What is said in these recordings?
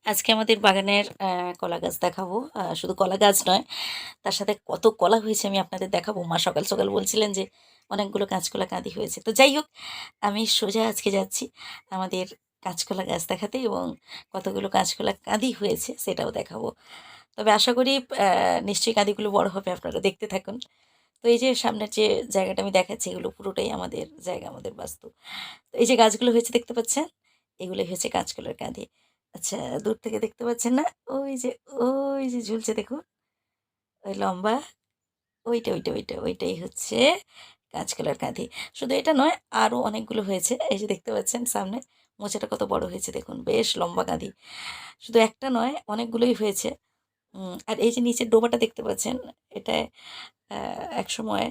আজকে আমাদের বাগানের কলা গাছ দেখাবো। শুধু কলা গাছ নয়, তার সাথে কত কলা হয়েছে আমি আপনাদের দেখাবো। মা সকাল সকাল বলছিলেন যে অনেকগুলো কাঁচকলা কাঁদি হয়েছে। তো যাই হোক, আমি সোজা আজকে যাচ্ছি আমাদের কাঁচকলা গাছ দেখাতে এবং কতগুলো কাঁচকলা কাঁদি হয়েছে সেটাও দেখাবো। তবে আশা করি নিশ্চয়ই কাঁদিগুলো বড় হবে, আপনারা দেখতে থাকুন। তো এই যে সামনের যে জায়গাটা আমি দেখাচ্ছি, এগুলো পুরোটাই আমাদের জায়গা, আমাদের বাস্তু। তো এই যে গাছগুলো হয়েছে দেখতে পাচ্ছেন, এগুলোই হচ্ছে কাঁচকলার কাঁদি। আচ্ছা, দূর থেকে দেখতে পাচ্ছেন না? ওই যে ঝুলছে দেখুন, ওই লম্বা, ওইটাই হচ্ছে কাঁচকলার কাঁদি। শুধু এটা নয়, আরও অনেকগুলো হয়েছে। এই যে দেখতে পাচ্ছেন সামনে, মোচাটা কত বড় হয়েছে দেখুন, বেশ লম্বা কাঁদি। শুধু একটা নয়, অনেকগুলোই হয়েছে। আর এই যে নিচের ডোবাটা দেখতে পাচ্ছেন, এটায় একসময়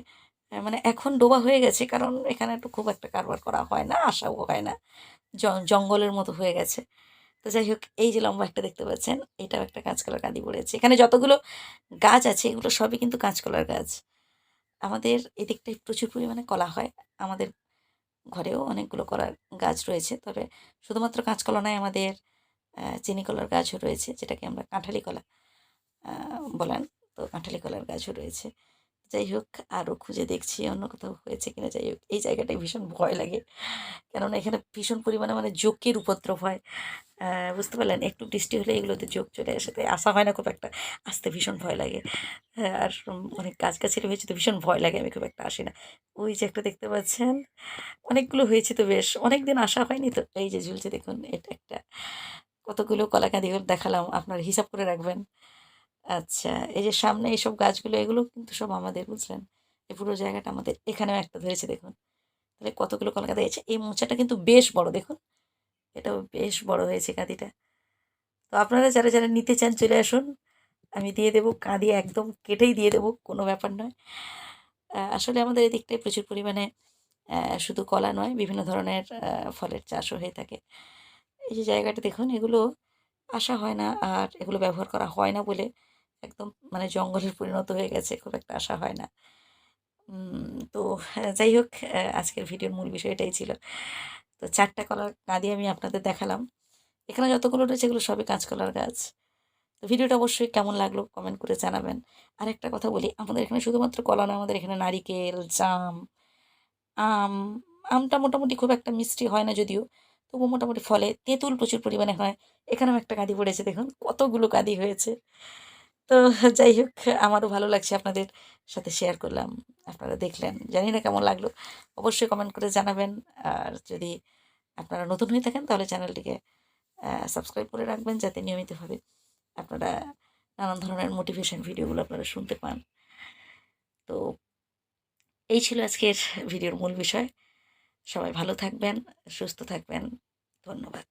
মানে এখন ডোবা হয়ে গেছে, কারণ এখানে একটু খুব একটা কারবার করা হয় না, আসাও হয় না। জঙ্গলের মতো হয়ে গেছে। তো যাই হোক, এই যে লম্বা একটা দেখতে পাচ্ছেন, এটাও একটা কাঁচকলার কাঁদি পড়েছে। এখানে যতগুলো গাছ আছে এগুলো সবই কিন্তু কাঁচকলার গাছ। আমাদের এদিকটায় প্রচুর পরিমাণে কলা হয়। আমাদের ঘরেও অনেকগুলো কলার গাছ রয়েছে। তবে শুধুমাত্র কাঁচকলা নয়, আমাদের চিনি কলার গাছও রয়েছে, যেটাকে আমরা কাঁঠালি কলা বলেন। তো কাঁঠালি কলার গাছও রয়েছে। যাই হোক, আরও খুঁজে দেখছি অন্য কোথাও হয়েছে কিনা। যাই হোক, এই জায়গাটায় ভীষণ ভয় লাগে, কেননা এখানে ভীষণ পরিমাণে মানে জোঁকের উপদ্রব হয়। বুঝতে পারলেন? একটু বৃষ্টি হলে এগুলোতে জোঁক চলে আসে, তাই আসা হয় না খুব একটা। আসতে ভীষণ ভয় লাগে। হ্যাঁ, আর অনেক গাছগাছালি হয়েছে তো ভীষণ ভয় লাগে, আমি খুব একটা আসি না। ওই যে একটা দেখতে পাচ্ছেন, অনেকগুলো হয়েছে তো বেশ। অনেকদিন আসা হয়নি তো। এই যে ঝুলছে দেখুন, এটা একটা। কতগুলো কলাকাঁদি দেখালাম, আপনারা হিসাব করে রাখবেন। আচ্ছা, এই যে সামনে এইসব গাছগুলো, এগুলো কিন্তু সব আমাদের, বুঝলেন? এই পুরো জায়গাটা আমাদের। এখানেও একটা ধরেছে দেখুন। তাহলে কতগুলো কলাকাঁদি হয়েছে। এই মোচাটা কিন্তু বেশ বড় দেখুন। এটাও বেশ বড় হয়েছে কাঁদিটা। তো আপনারা যারা নিতে চান চলে আসুন। আমি দিয়ে দেবো, কাঁদি একদম কেটেই দিয়ে দেবো, কোনো ব্যাপার নয়। আসলে আমাদের এদিকটায় প্রচুর পরিমাণে শুধু কলা নয়, বিভিন্ন ধরনের ফলের চাষও হয়ে থাকে। এই যে জায়গাটা দেখুন, এগুলো আসা হয় না, আর এগুলো ব্যবহার করা হয় না বলে একদম মানে জঙ্গলের পরিণত হয়ে গেছে, খুব একটা আসা হয় না। তো যাই হোক, আজকের ভিডিওর মূল বিষয় এটাই ছিল। তো ৪ টা কলার কাঁদি আমি আপনাদের দেখালাম। এখানে যতগুলো রয়েছে এগুলো সবই কাঁচকলার গাছ। তো ভিডিওটা অবশ্যই কেমন লাগলো কমেন্ট করে জানাবেন। আরেকটা কথা বলি, আমাদের এখানে শুধুমাত্র কলা না, আমাদের এখানে নারিকেল, জাম, আম। আমটা মোটামুটি খুব একটা মিষ্টি হয় না যদিও, তবুও মোটামুটি ফলে। তেঁতুল প্রচুর পরিমাণে হয়। এখানেও একটা কাঁদি পড়েছে দেখুন, কতগুলো কাঁদি হয়েছে। তো যাই হোক, আমারও ভালো লাগছে, আপনাদের সাথে শেয়ার করলাম। আপনারা দেখলেন। জানি না কেমন লাগলো। অবশ্যই কমেন্ট করে জানাবেন। আর যদি আপনারা নতুন হয়ে থাকেন তাহলে চ্যানেলটিকে সাবস্ক্রাইব করে রাখবেন, যাতে নিয়মিতভাবে আপনারা নানান ধরনের মোটিভেশন ভিডিওগুলো আপনারা শুনতে পান। তো এই ছিল আজকের ভিডিওর মূল বিষয়। সবাই ভালো থাকবেন, সুস্থ থাকবেন। ধন্যবাদ।